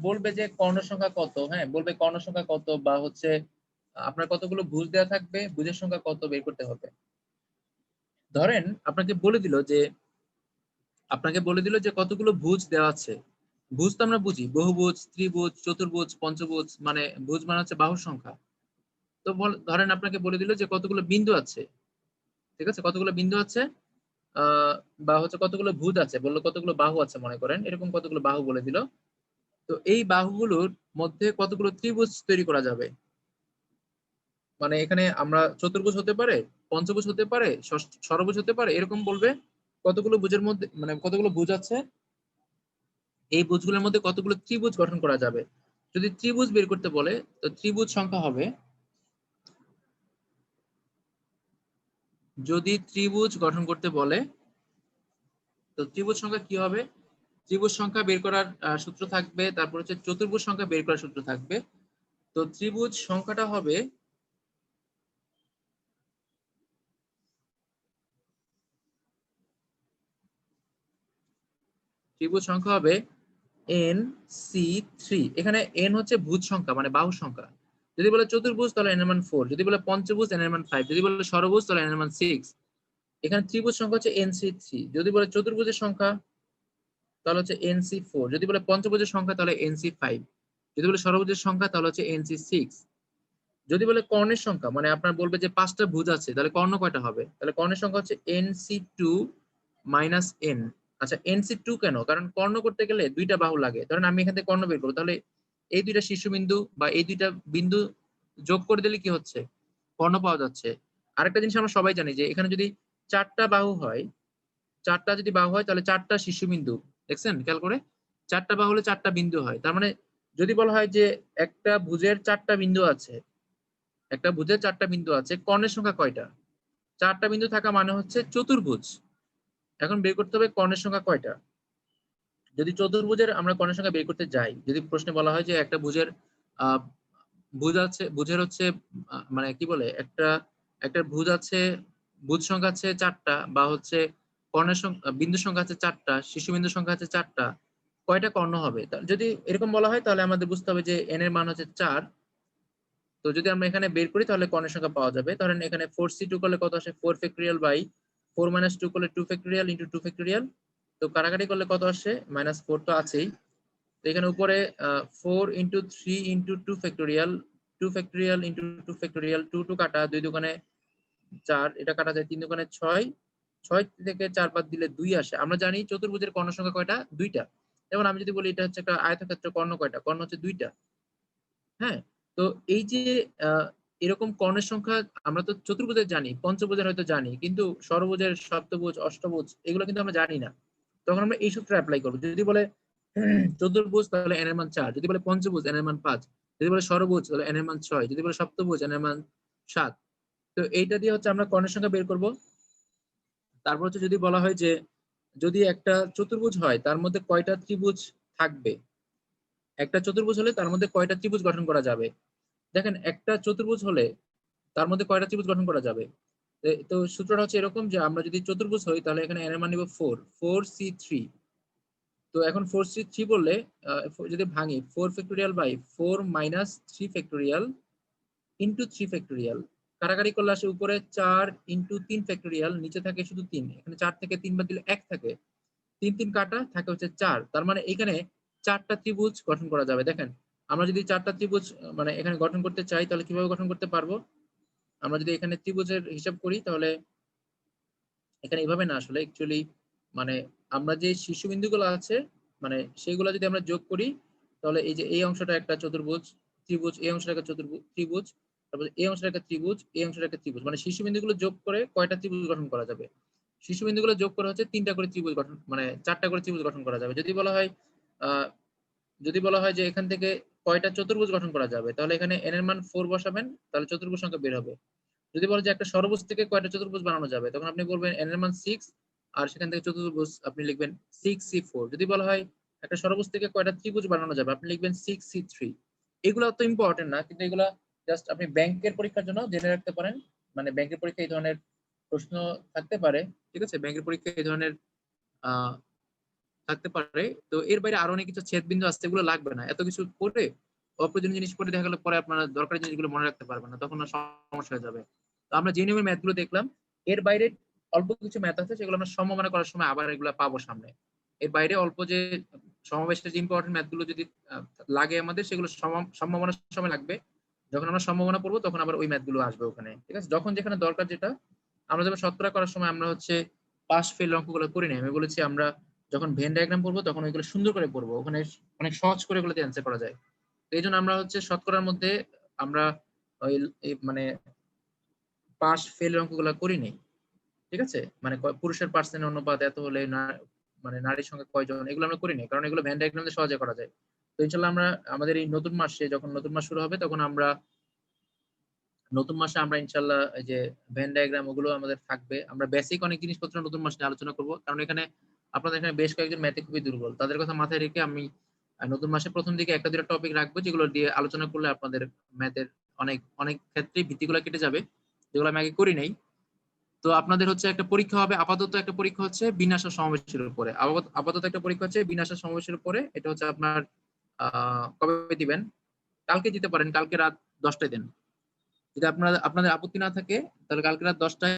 বলবে যে কর্ণ সংখ্যা কত, হ্যাঁ বলবে কর্ণ সংখ্যা কত, বা হচ্ছে আপনার কতগুলো ভুজ দেওয়া থাকবে, ভুজের সংখ্যা কত বের করতে হবে। ধরেন আপনাকে বলে দিল যে কতগুলো ভুজ দেওয়া আছে। ভুজ তো আমরা বুঝি, বহুভুজ, ত্রিভুজ, চতুর্ভুজ, পঞ্চভুজ, মানে ভুজ মানে হচ্ছে বাহুর সংখ্যা। তো ধরেন আপনাকে বলে দিল যে কতগুলো বিন্দু আছে, ঠিক আছে, কতগুলো বিন্দু আছে, বা হচ্ছে কতগুলো ভুজ আছে, বললো কতগুলো বাহু আছে, মনে করেন এরকম কতগুলো বাহু বলে দিল। তো এই বাহুগুলোর মধ্যে কতগুলো ত্রিভুজ তৈরি করা যাবে, মানে এখানে আমরা চতুর্ভুজ হতে পারে, পঞ্চভুজ হতে পারে, ষড়ভুজ হতে পারে, এরকম বলবে কতগুলো ভুজের মধ্যে, মানে কতগুলো ভুজ আছে, এই ভুজগুলোর মধ্যে কতগুলো ত্রিভুজ গঠন করা যাবে। যদি ত্রিভুজ বের করতে বলে, তো ত্রিভুজ সংখ্যা হবে, যদি ত্রিভুজ গঠন করতে বলে, তো ত্রিভুজ সংখ্যা কি হবে, ত্রিভুজ সংখ্যা বের করার সূত্র থাকবে, তারপর হচ্ছে চতুর্ভুজ সংখ্যা বের করার সূত্র থাকবে। তো ত্রিভুজ সংখ্যাটা হবে, ত্রিভুজ সংখ্যা হবে NC3। এখানে n হচ্ছে ভুজ সংখ্যা মানে বাহু সংখ্যা। যদি বলে চতুর্ভুজ তাহলে n এর মান 4, যদি বলে পঞ্চভুজ n এর মান 5, যদি বলে ষড়ভুজ তাহলে n এর মান 6। এখানে ত্রিভুজ সংখ্যা হচ্ছে NC3, যদি বলে চতুর্ভুজের সংখ্যা তাহলে হচ্ছে NC4, যদি বলে পঞ্চভুজের সংখ্যা তাহলে NC5, যদি বলে ষড়ভুজের সংখ্যা তাহলে হচ্ছে NC6। যদি বলে কর্ণের সংখ্যা, মানে আপনার বলবে যে 5টা ভুজ আছে, তাহলে কর্ণ কয়টা হবে, তাহলে কর্ণের সংখ্যা হচ্ছে NC2 মাইনাস n। আচ্ছা NC2 কেন, কারণ কর্ণ করতে গেলে 2টা বাহু লাগে। ধরেন আমি এখান থেকে কর্ণ বের করবো, তাহলে এই 2টা শীর্ষবিন্দু বা এই 2টা বিন্দু যোগ করে দিলে কি হচ্ছে, কর্ণ পাওয়া যাচ্ছে। আরেকটা জিনিস আমরা সবাই জানি যে এখানে যদি 4টা বাহু হয়, 4টা যদি বাহু হয় তাহলে 4টা শীর্ষবিন্দু, দেখছেন খেয়াল করে, 4টা বাহু হলে 4টা বিন্দু হয়। তার মানে যদি বলা হয় যে একটা ভুজের 4টা বিন্দু আছে, একটা ভুজের 4টা বিন্দু আছে, কর্ণের সংখ্যা কয়টা, 4টা বিন্দু থাকা মানে হচ্ছে চতুর্ভুজ। এখন বের করতে হবে কর্ণের সংখ্যা কয়টা। যদি চতুর্ভুজের আমরা কর্ণের সংখ্যা বের করতে যাই, যদি প্রশ্নে বলা হয় যে একটা ভুজের আহ ভুজ আছে, ভুজের হচ্ছে মানে কি বলে, একটা একটা ভুজ আছে, ভুজ সংখ্যা আছে 4টা, বা হচ্ছে কর্ণের সংখ্যা বিন্দু সংখ্যা আছে 4টা, শীর্ষবিন্দু সংখ্যা আছে 4টা, কয়টা কর্ণ হবে। যদি এরকম বলা হয় তাহলে আমাদের বুঝতে হবে যে n এর মান হচ্ছে 4। তো যদি আমরা এখানে বের করি তাহলে কর্ণের সংখ্যা পাওয়া যাবে। ধরেন এখানে 4c2 করলে কত আসে, 4 ফ্যাক্টরিয়াল বাই 4 মাইনাস 2 করলে 2 ফ্যাক্টরিয়াল ইন্টু 2 ফ্যাক্টরিয়াল। তো কাটাকাটি করলে কত আসে, -4 তো আছেই। তো এখানে উপরে 4 into 3 into 2 factorial, 2 factorial into 2 factorial, 2 2 কাটা, 2 দুগুণে 4, এটা কাটা যায় 3 দুগুণে 6, 6 থেকে 4 বাদ দিলে 2 আসে। আমরা জানি চতুর্ভুজের কর্ণ সংখ্যা কয়টা, 2টা। যেমন আমি যদি বলি এটা হচ্ছে একটা আয়তক্ষেত্র, কর্ণ কয়টা, কর্ণ হচ্ছে 2টা। হ্যাঁ, তো এই যে আহ, এরকম কর্ণের সংখ্যা আমরা তো চতুর্ভুজের জানি, পঞ্চভুজের হয়তো জানি, কিন্তু ষড়ভুজের, সপ্তভুজ, অষ্টভুজ এগুলো কিন্তু আমরা জানি না। তখন আমরা এই সূত্র অ্যাপ্লাই করবো। যদি বলে চতুর্ভুজ তাহলে n এর মান 4, যদি বলে পঞ্চভুজ n এর মান 5, যদি বলে ষড়ভুজ তাহলে n এর মান 6, যদি বলে সপ্তভুজ n এর মান 7। তো এইটা দিয়ে হচ্ছে আমরা কর্ণের সংখ্যা বের করব। তারপর হচ্ছে যদি বলা হয় যে যদি একটা চতুর্ভুজ হয় তার মধ্যে কয়টা ত্রিভুজ থাকবে, একটা চতুর্ভুজ হলে তার মধ্যে কয়টা ত্রিভুজ গঠন করা যাবে। দেখেন একটা চতুর্ভুজ হলে তার মধ্যে কয়টা ত্রিভুজ গঠন করা যাবে। তো সূত্রটা হচ্ছে এরকম যে আমরা যদি চতুর্ভুজ হই তাহলে এখানে n এর মান নিব 4, 4c3। তো এখন 4c3 বললে যদি ভাঙি 4 factorial by 4 minus 3 factorial into 3 factorial. কারাকারি করলে আসে উপরে 4 ইন্টু 3 ফ্যাক্টোরিয়াল, নিচে থাকে শুধু 3। এখানে 4 থেকে 3 বাদ দিলে 1 থাকে, 3 3 কাটা থাকে হচ্ছে 4। তার মানে এখানে 4টা ত্রিভুজ গঠন করা যাবে। দেখেন আমরা যদি 4টা ত্রিভুজ মানে এখানে গঠন করতে চাই তাহলে কিভাবে গঠন করতে পারবো? আমরা যদি এখানে ত্রিভুজের হিসাব করি তাহলে এখানে এভাবে না, আসলে অ্যাকচুয়ালি মানে আমরা যে শীর্ষবিন্দুগুলো আছে মানে সেইগুলো যদি আমরা যোগ করি তাহলে এই যে এই অংশটা একটা চতুর্ভুজ ত্রিভুজ, এই অংশটা একটা চতুর্ভুজ ত্রিভুজ, তারপর এই অংশটা একটা ত্রিভুজ, এই অংশটা একটা ত্রিভুজ, মানে শীর্ষবিন্দুগুলো যোগ করে কয়টা ত্রিভুজ গঠন করা যাবে? শীর্ষবিন্দুগুলো যোগ করে হচ্ছে 3টা করে ত্রিভুজ গঠন মানে 4টা করে ত্রিভুজ গঠন করা যাবে। আহ যদি বলা হয় যে এখান থেকে কয়টা চতুর্ভুজ গঠন করা যাবে তাহলে এখানে n এর মান 4 বসাবেন, তাহলে চতুর্ভুজ সংখ্যা বের হবে। যদি বলে যে একটা ষড়ভুজ থেকে কয়টা চতুর্ভুজ বানানো যাবে তখন আপনি বলবেন n এর মান 6, আর সেখান থেকে চতুর্ভুজ আপনি লিখবেন 6c4। যদি বলা হয় একটা ষড়ভুজ থেকে কয়টা ত্রিভুজ বানানো যাবে আপনি লিখবেন 6c3। এগুলো তো ইম্পর্টেন্ট না, কিন্তু এগুলা জাস্ট আপনি ব্যাংকের পরীক্ষার জন্য জেনে রাখতে পারেন। মানে ব্যাংকের পরীক্ষায় এই ধরনের প্রশ্ন থাকতে পারে, ঠিক আছে? ব্যাংকের পরীক্ষায় এই ধরনের আহ থাকতে পারে। তো এর বাইরে আরো অনেক কিছু ছেদবিন্দু আছে, এগুলো লাগবে না। এত কিছু পড়ে অপ্রয়োজনীয় জিনিস পড়ে দেখা গেলে পরে আপনারা দরকারি জিনিসগুলো মনে রাখতে পারবেন না, তখন আর সমস্যা হয়ে যাবে। তো আমরা যে নিয়মের ম্যাথ গুলো দেখলাম এর বাইরে অল্প কিছু ম্যাথ আছে যেগুলো আমরা সম্ভাবনা করার সময় আবার এগুলো পাবো সামনে। এর বাইরে অল্প যে সমাবেশের যে ইম্পর্টেন্ট ম্যাথ গুলো যদি লাগে আমাদের, সেগুলো সম্ভাবনার সময় লাগবে। যখন আমরা সম্ভাবনা পড়বো তখন আবার ওই ম্যাথ গুলো আসবে ওখানে, ঠিক আছে? যখন যেখানে দরকার যেটা, আমরা যেমন শতকরা করার সময় আমরা হচ্ছে পাস ফেল অঙ্কগুলো করি না, আমি বলেছি আমরা যখন ভেন ডায়াগ্রাম পড়বো তখন ওইগুলো সুন্দর করে পড়বো, ওখানে অনেক সহজ করে ওগুলোতে অ্যান্সার করা যায়। তো এই জন্য আমরা হচ্ছে শতকরার মধ্যে আমরা ওই মানে পাস ফেল অঙ্কগুলো করিনি, ঠিক আছে? মানে পুরুষের পার্সেন্ট অনুপাত এত হলে না, মানে নারীর সংখ্যা কয়জন, এগুলো আমরা করিনি, কারণ এগুলো ভেন ডায়াগ্রাম দিয়ে সহজে করা যায়। তো ইনশাল্লাহ আমরা আমাদের এই নতুন মাসে, যখন নতুন মাস শুরু হবে তখন আমরা নতুন মাসে আমরা ইনশাল্লাহ এই যে ভেন ডায়াগ্রাম ওগুলো আমাদের থাকবে। আমরা বেসিক অনেক জিনিসপত্র নতুন মাসে আলোচনা করব, কারণ এখানে আপনাদের এখানে বেশ কয়েকজন ম্যাথে খুবই দুর্বল, তাদের কথা মাথায় রেখে আমি নতুন মাসে প্রথম দিকে একটা দুটো টপিক রাখবো যেগুলো দিয়ে আলোচনা করলে আপনাদের ম্যাথের অনেক অনেক ক্ষেত্রেই ভীতিগুলো কেটে যাবে, যেগুলো আমি আগে করি নাই। তো আপনাদের হচ্ছে একটা পরীক্ষা হবে, আপাতত একটা পরীক্ষা হচ্ছে বিন্যাস ও সমাবেশের উপরে, আপাতত একটা পরীক্ষা হচ্ছে বিন্যাস ও সমাবেশের উপরে। এটা হচ্ছে আপনার কবে দিবেন? কালকে দিতে পারেন, কালকে রাত 10টায় দেন। যদি আপনাদের আপত্তি না থাকে তাহলে কালকে রাত 10টায়